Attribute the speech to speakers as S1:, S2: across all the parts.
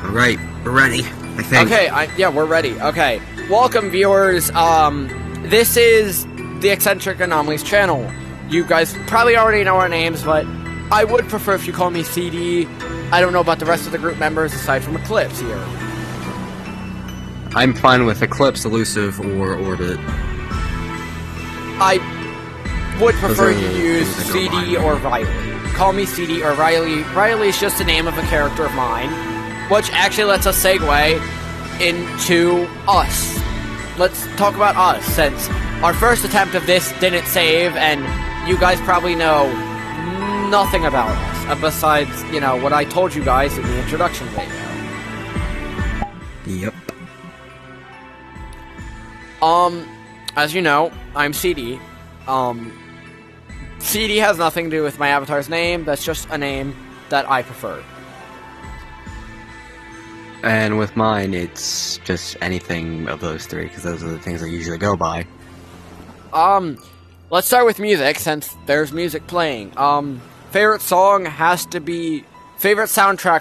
S1: Alright, we're ready, I think.
S2: Okay, yeah, we're ready. Okay. Welcome, viewers. This is the Eccentric Anomalies channel. You guys probably already know our names, but I would prefer if you call me CD. I don't know about the rest of the group members aside from Eclipse here.
S1: I'm fine with Eclipse, Elusive, or Orbit.
S2: I would prefer
S1: Those are
S2: you use
S1: things that go
S2: CD
S1: by.
S2: or Riley. Call me CD or Riley. Riley is just the name of a character of mine, which actually lets us segue into us. Let's talk about us, since our first attempt of this didn't save, and you guys probably know nothing about us, besides, you know, what I told you guys in the introduction video.
S1: Yep.
S2: As you know, I'm CD. CD has nothing to do with my avatar's name, that's just a name that I prefer.
S1: And with mine, it's just anything of those three, because those are the things I usually go by.
S2: Let's start with music, since there's music playing. Favorite soundtrack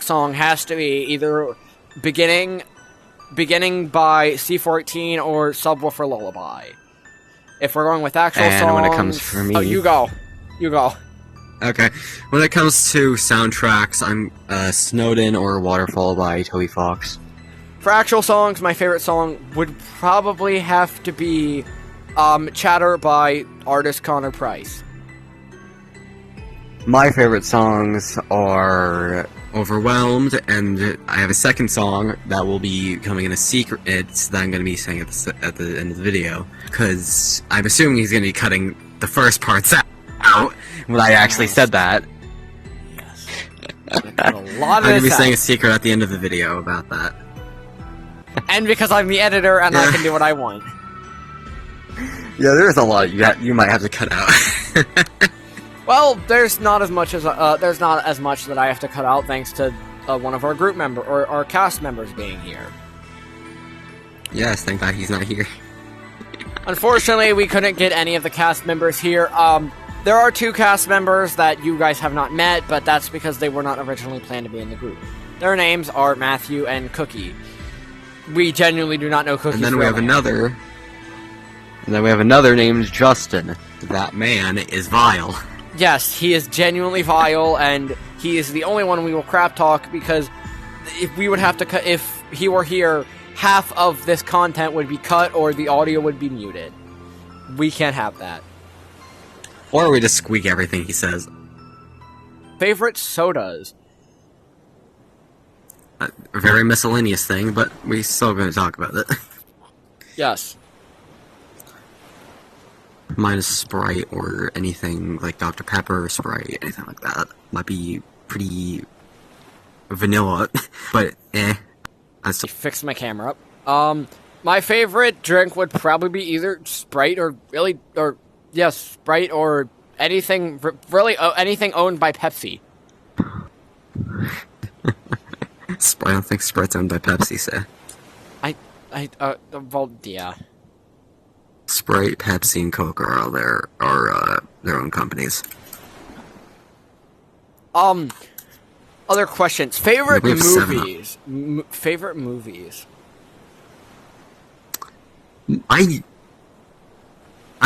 S2: song has to be either Beginning by C14 or Subwoofer Lullaby. If we're going with actual songs...
S1: And when it comes for me...
S2: Oh, you go. You go.
S1: Okay. When it comes to soundtracks, I'm Snowden or Waterfall by Toby Fox.
S2: For actual songs, my favorite song would probably have to be Chatter by artist Connor Price.
S1: My favorite songs are Overwhelmed, and I have a second song that will be coming in a secret. It's that I'm going to be saying at the end of the video, because I'm assuming he's going to be cutting the first parts out when I actually said that.
S2: Yes. A lot of
S1: I'm going to be
S2: this
S1: saying a
S2: out.
S1: secret at the end of the video about that.
S2: And because I'm the editor and I can do what I want.
S1: Yeah, there's a lot you might have to cut out.
S2: Well, there's not as much that I have to cut out thanks to one of our group member or our cast members being here.
S1: Yes, thank God he's not here.
S2: Unfortunately, we couldn't get any of the cast members here. There are two cast members that you guys have not met, but that's because they were not originally planned to be in the group. Their names are Matthew and Cookie. We genuinely do not know Cookie's
S1: And then we
S2: real
S1: have
S2: name.
S1: another. And then we have another named Justin. That man is vile.
S2: Yes, he is genuinely vile, and he is the only one we will crap talk, because if we would have to cut, if he were here, half of this content would be cut or the audio would be muted. We can't have that.
S1: Or we just squeak everything he says.
S2: Favorite sodas?
S1: A very miscellaneous thing, but we're still going to talk about it.
S2: Yes.
S1: Mine is Sprite or anything like Dr. Pepper or Sprite, anything like that. Might be pretty vanilla, but That's
S2: Fix my camera up. My favorite drink would probably be either Sprite or Sprite or anything, really, anything owned by Pepsi.
S1: I don't think Sprite's owned by Pepsi, so.
S2: Well, yeah.
S1: Sprite, Pepsi, and Coke are their own companies.
S2: Other questions. Favorite
S1: We have 7 up.
S2: movies. Favorite movies.
S1: I'm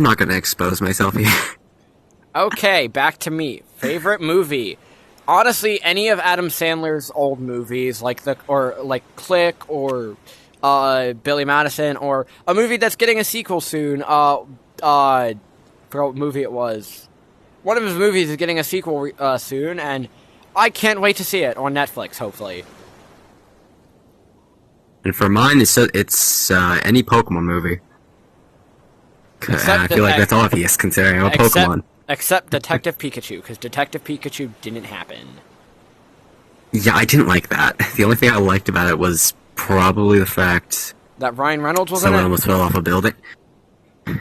S1: not gonna expose myself here.
S2: Okay, back to me. Favorite movie. Honestly, any of Adam Sandler's old movies, like Click or Billy Madison, or a movie that's getting a sequel soon. Forgot what movie it was. One of his movies is getting a sequel soon, and I can't wait to see it on Netflix, hopefully.
S1: And for mine, it's any Pokemon movie. I feel like that's obvious, considering I'm a Pokemon.
S2: Except Detective Pikachu, because Detective Pikachu didn't happen.
S1: Yeah, I didn't like that. The only thing I liked about it was probably the fact
S2: That Ryan Reynolds was
S1: someone
S2: in it?
S1: almost fell off a building.
S2: I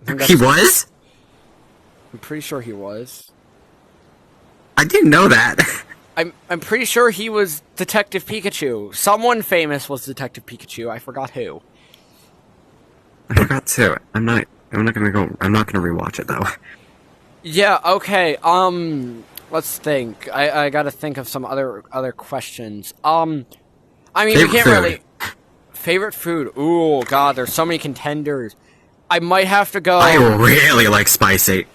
S2: think
S1: He
S2: that's-
S1: was?
S2: I'm pretty sure he was.
S1: I didn't know that.
S2: I'm pretty sure he was Detective Pikachu. Someone famous was Detective Pikachu. I forgot who.
S1: I forgot too. I'm not gonna rewatch it though.
S2: Yeah, okay, let's think. I gotta think of some other questions. I mean, we
S1: Favorite
S2: can't
S1: food.
S2: really. Favorite food? Ooh, God, there's so many contenders. I might have to go.
S1: I really like spicy.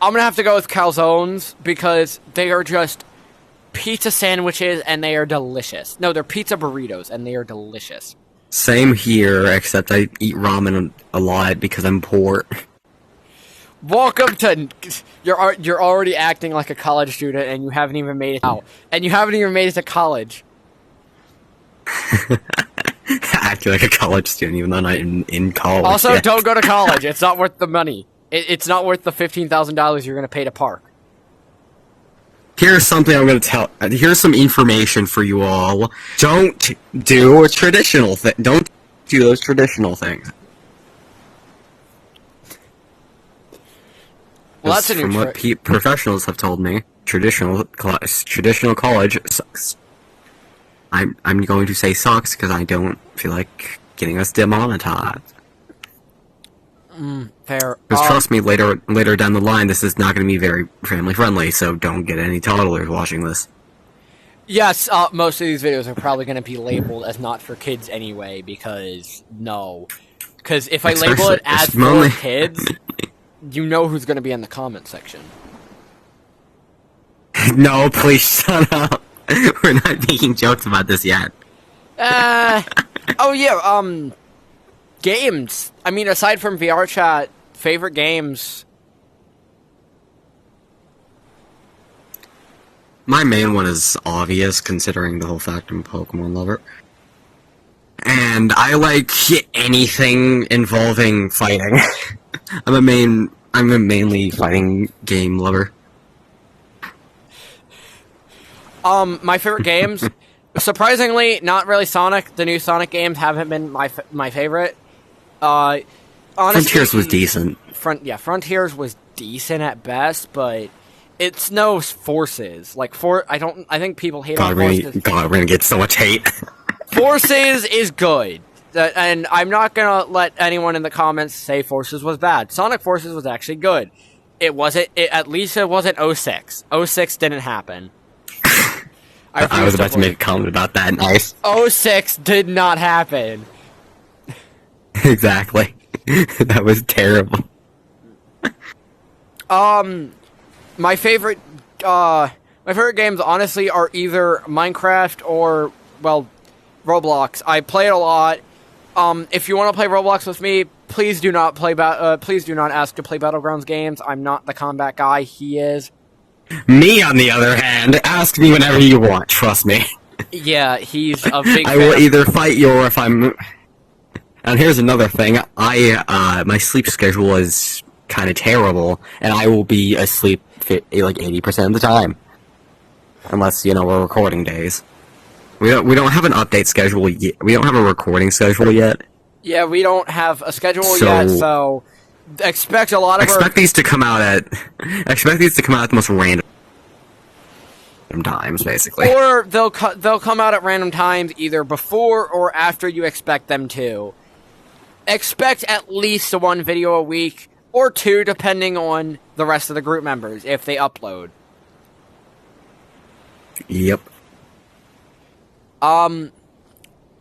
S2: I'm gonna have to go with calzones because they are just pizza sandwiches and they are delicious. No, they're pizza burritos and they are delicious.
S1: Same here, except I eat ramen a lot because I'm poor.
S2: Welcome to you're already acting like a college student and you haven't even made it out. And you haven't even made it to college.
S1: Acting like a college student, even though I'm not in college.
S2: Also,
S1: yet.
S2: don't go to college. It's not worth the money. It's not worth the $15,000 you're gonna pay to park.
S1: Here's something I'm going to tell. Here's some information for you all. Don't do a traditional thing. Don't do those traditional things.
S2: Well, that's a new
S1: from what professionals have told me. Traditional college sucks. I'm going to say sucks because I don't feel like getting us demonetized.
S2: Fair.
S1: Because trust me, later down the line, this is not going to be very family friendly. So don't get any toddlers watching this.
S2: Yes, most of these videos are probably going to be labeled as not for kids anyway, because if I label it as for kids, you know who's going to be in the comment section.
S1: No, please shut up. We're not making jokes about this yet.
S2: Oh yeah, games. I mean, aside from VR chat, favorite games.
S1: My main one is obvious, considering the whole fact I'm a Pokemon lover. And I like anything involving fighting. I'm a mainly fighting game lover.
S2: My favorite games, surprisingly, not really Sonic. The new Sonic games haven't been my favorite. Honestly,
S1: Frontiers was decent.
S2: Frontiers was decent at best, but it's no Forces. I think people hate on Forces.
S1: God, we're gonna get so much hate.
S2: Forces is good. And I'm not gonna let anyone in the comments say Forces was bad. Sonic Forces was actually good. At least it wasn't 06. 06 didn't happen.
S1: I was about to make a comment about that. Nice.
S2: 06 did not happen.
S1: Exactly. That was terrible.
S2: My favorite games, honestly, are either Minecraft or, well, Roblox. I play it a lot. If you want to play Roblox with me, please do not ask to play Battlegrounds games. I'm not the combat guy. He is.
S1: Me, on the other hand, ask me whenever you want. Trust me.
S2: Yeah, he's a big.
S1: I will either fight you or if I'm. And here's another thing. My sleep schedule is kind of terrible, and I will be asleep like 80% of the time, unless we're recording days. We don't have an update schedule yet. We don't have a recording schedule yet.
S2: Yeah, we don't have a schedule yet, so expect a lot of
S1: these to come out at the most random times, basically.
S2: Or they'll come out at random times either before or after you expect them to. Expect at least one video a week, or two, depending on the rest of the group members, if they upload.
S1: Yep.
S2: I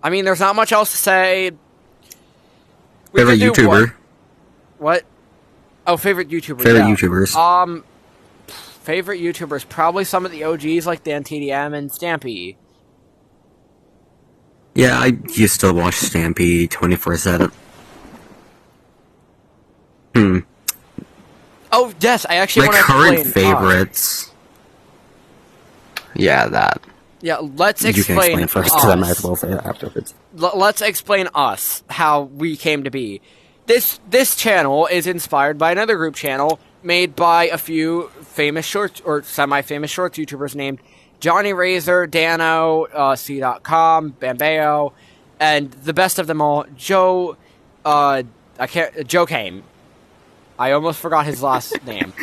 S2: mean, there's not much else to say.
S1: Favorite YouTuber?
S2: What? Oh, favorite YouTuber.
S1: Favorite YouTubers.
S2: Favorite YouTubers, probably some of the OGs like DanTDM and Stampy.
S1: Yeah, I used to watch Stampy 24/7.
S2: Oh, yes, I actually
S1: My
S2: want to
S1: current favorites. Yeah, that.
S2: Yeah, let's explain.
S1: You can explain first, because I might as well say that afterwards.
S2: Let's explain us, how we came to be. This channel is inspired by another group channel made by a few famous shorts, or semi-famous shorts YouTubers named Johnny Razor, Dano, C.com, Bambeo, and the best of them all, Joe Kane. I almost forgot his last name.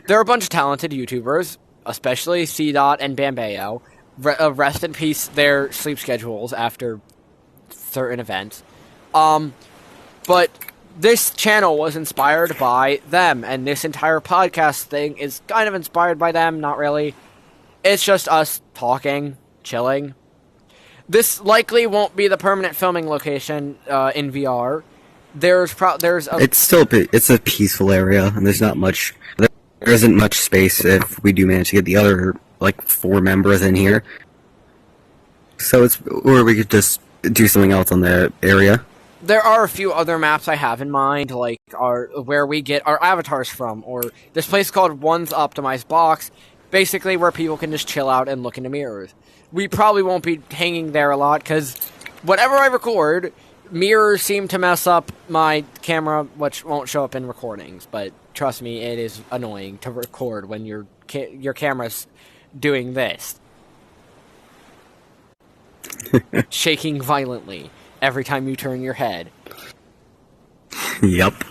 S2: They're a bunch of talented YouTubers, especially C-Dot and Bambeo. Rest in peace their sleep schedules after certain events. But this channel was inspired by them, and this entire podcast thing is kind of inspired by them, not really. It's just us talking chilling. This likely won't be the permanent filming location in VR. There's
S1: It's a peaceful area, and there's not much. There isn't much space if we do manage to get the other like 4 members in here. So or we could just do something else on the area.
S2: There are a few other maps I have in mind, like where we get our avatars from, or this place called One's Optimized Box, basically where people can just chill out and look into mirrors. We probably won't be hanging there a lot, because whatever I record, mirrors seem to mess up my camera, which won't show up in recordings, but trust me, it is annoying to record when your camera's doing this. Shaking violently every time you turn your head.
S1: Yep.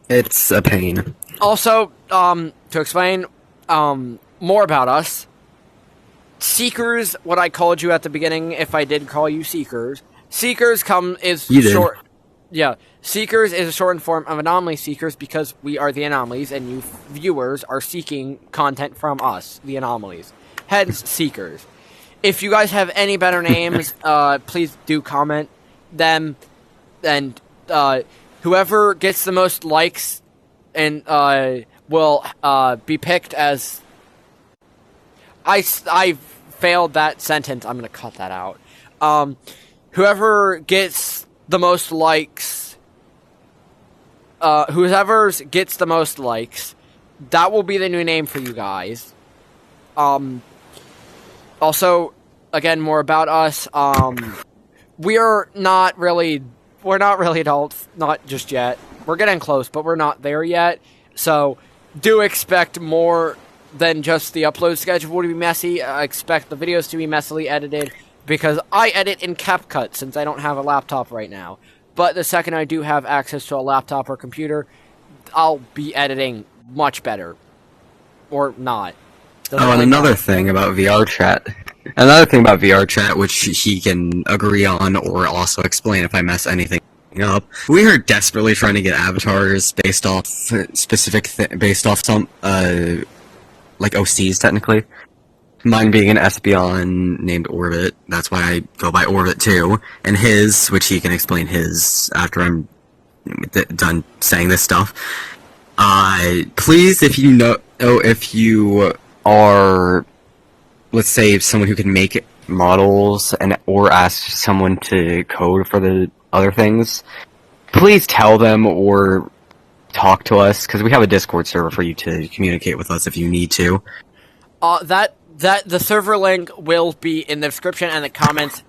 S1: It's a pain.
S2: Also, to explain more about us, Seekers, what I called you at the beginning, if I did call you Seekers, Seekers is short. Yeah, Seekers is a shortened form of Anomaly Seekers because we are the anomalies and you viewers are seeking content from us, the anomalies. Hence, Seekers. If you guys have any better names, please do comment them, and whoever gets the most likes and will be picked as. I failed that sentence. I'm gonna cut that out. Whoever gets the most likes, whoever gets the most likes, that will be the new name for you guys. Also, again, more about us. We're not really adults, not just yet. We're getting close, but we're not there yet. So, do expect more than just the upload schedule to be messy. I expect the videos to be messily edited, because I edit in CapCut since I don't have a laptop right now. But the second I do have access to a laptop or computer, I'll be editing much better. Or not.
S1: And another thing about VR chat. Another thing about VR chat, which he can agree on or also explain if I mess anything up. We are desperately trying to get avatars based off based off some like OCs technically. Mine being an Espeon named Orbit. That's why I go by Orbit too. And his, which he can explain his after I'm done saying this stuff. Please, if you are, let's say, someone who can make models or ask someone to code for the other things, please tell them or talk to us, because we have a Discord server for you to communicate with us if you need to.
S2: The server link will be in the description and the comments,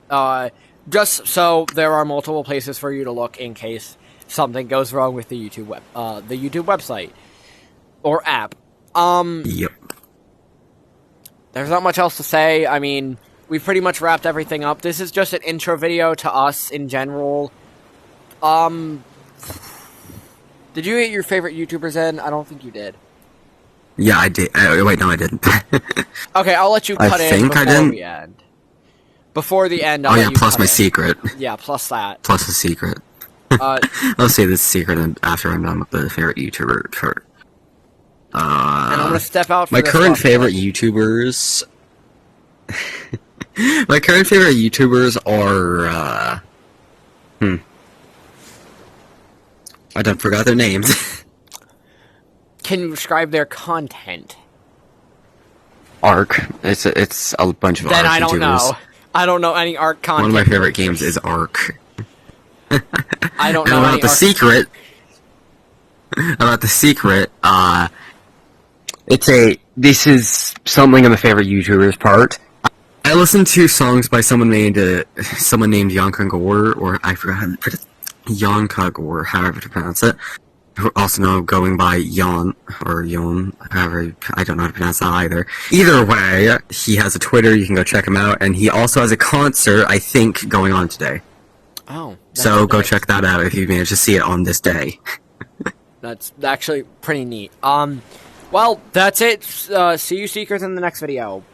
S2: just so there are multiple places for you to look in case something goes wrong with the YouTube website or app.
S1: Yep.
S2: There's not much else to say. I mean, we pretty much wrapped everything up. This is just an intro video to us in general. Did you get your favorite YouTubers in? I don't think you did.
S1: Yeah, I did. Wait, no, I didn't.
S2: Okay, I'll let you cut in before the end. Before the end,
S1: I'll plus my secret.
S2: Yeah, plus that.
S1: Plus the secret. I'll say this secret after I'm done with the favorite YouTuber.
S2: And I'm gonna step out for
S1: my current favorite YouTubers. My current favorite YouTubers are. I done forgot their names.
S2: Can you describe their content?
S1: Ark. It's a bunch of Ark YouTubers.
S2: Then I don't know. I don't know any Ark content.
S1: One of my favorite games is Ark.
S2: I don't know
S1: about the secret. About the secret, this is something of a favorite YouTuber's part. I listened to songs by someone named Yanka Gore, or I forgot Yanka Gore, however to pronounce it. Who also know going by Yon, or Yon, however, I don't know how to pronounce that either. Either way, he has a Twitter, you can go check him out, and he also has a concert, I think, going on today.
S2: Oh.
S1: So go check that out if you manage to see it on this day.
S2: That's actually pretty neat. Well, that's it. See you Seekers in the next video.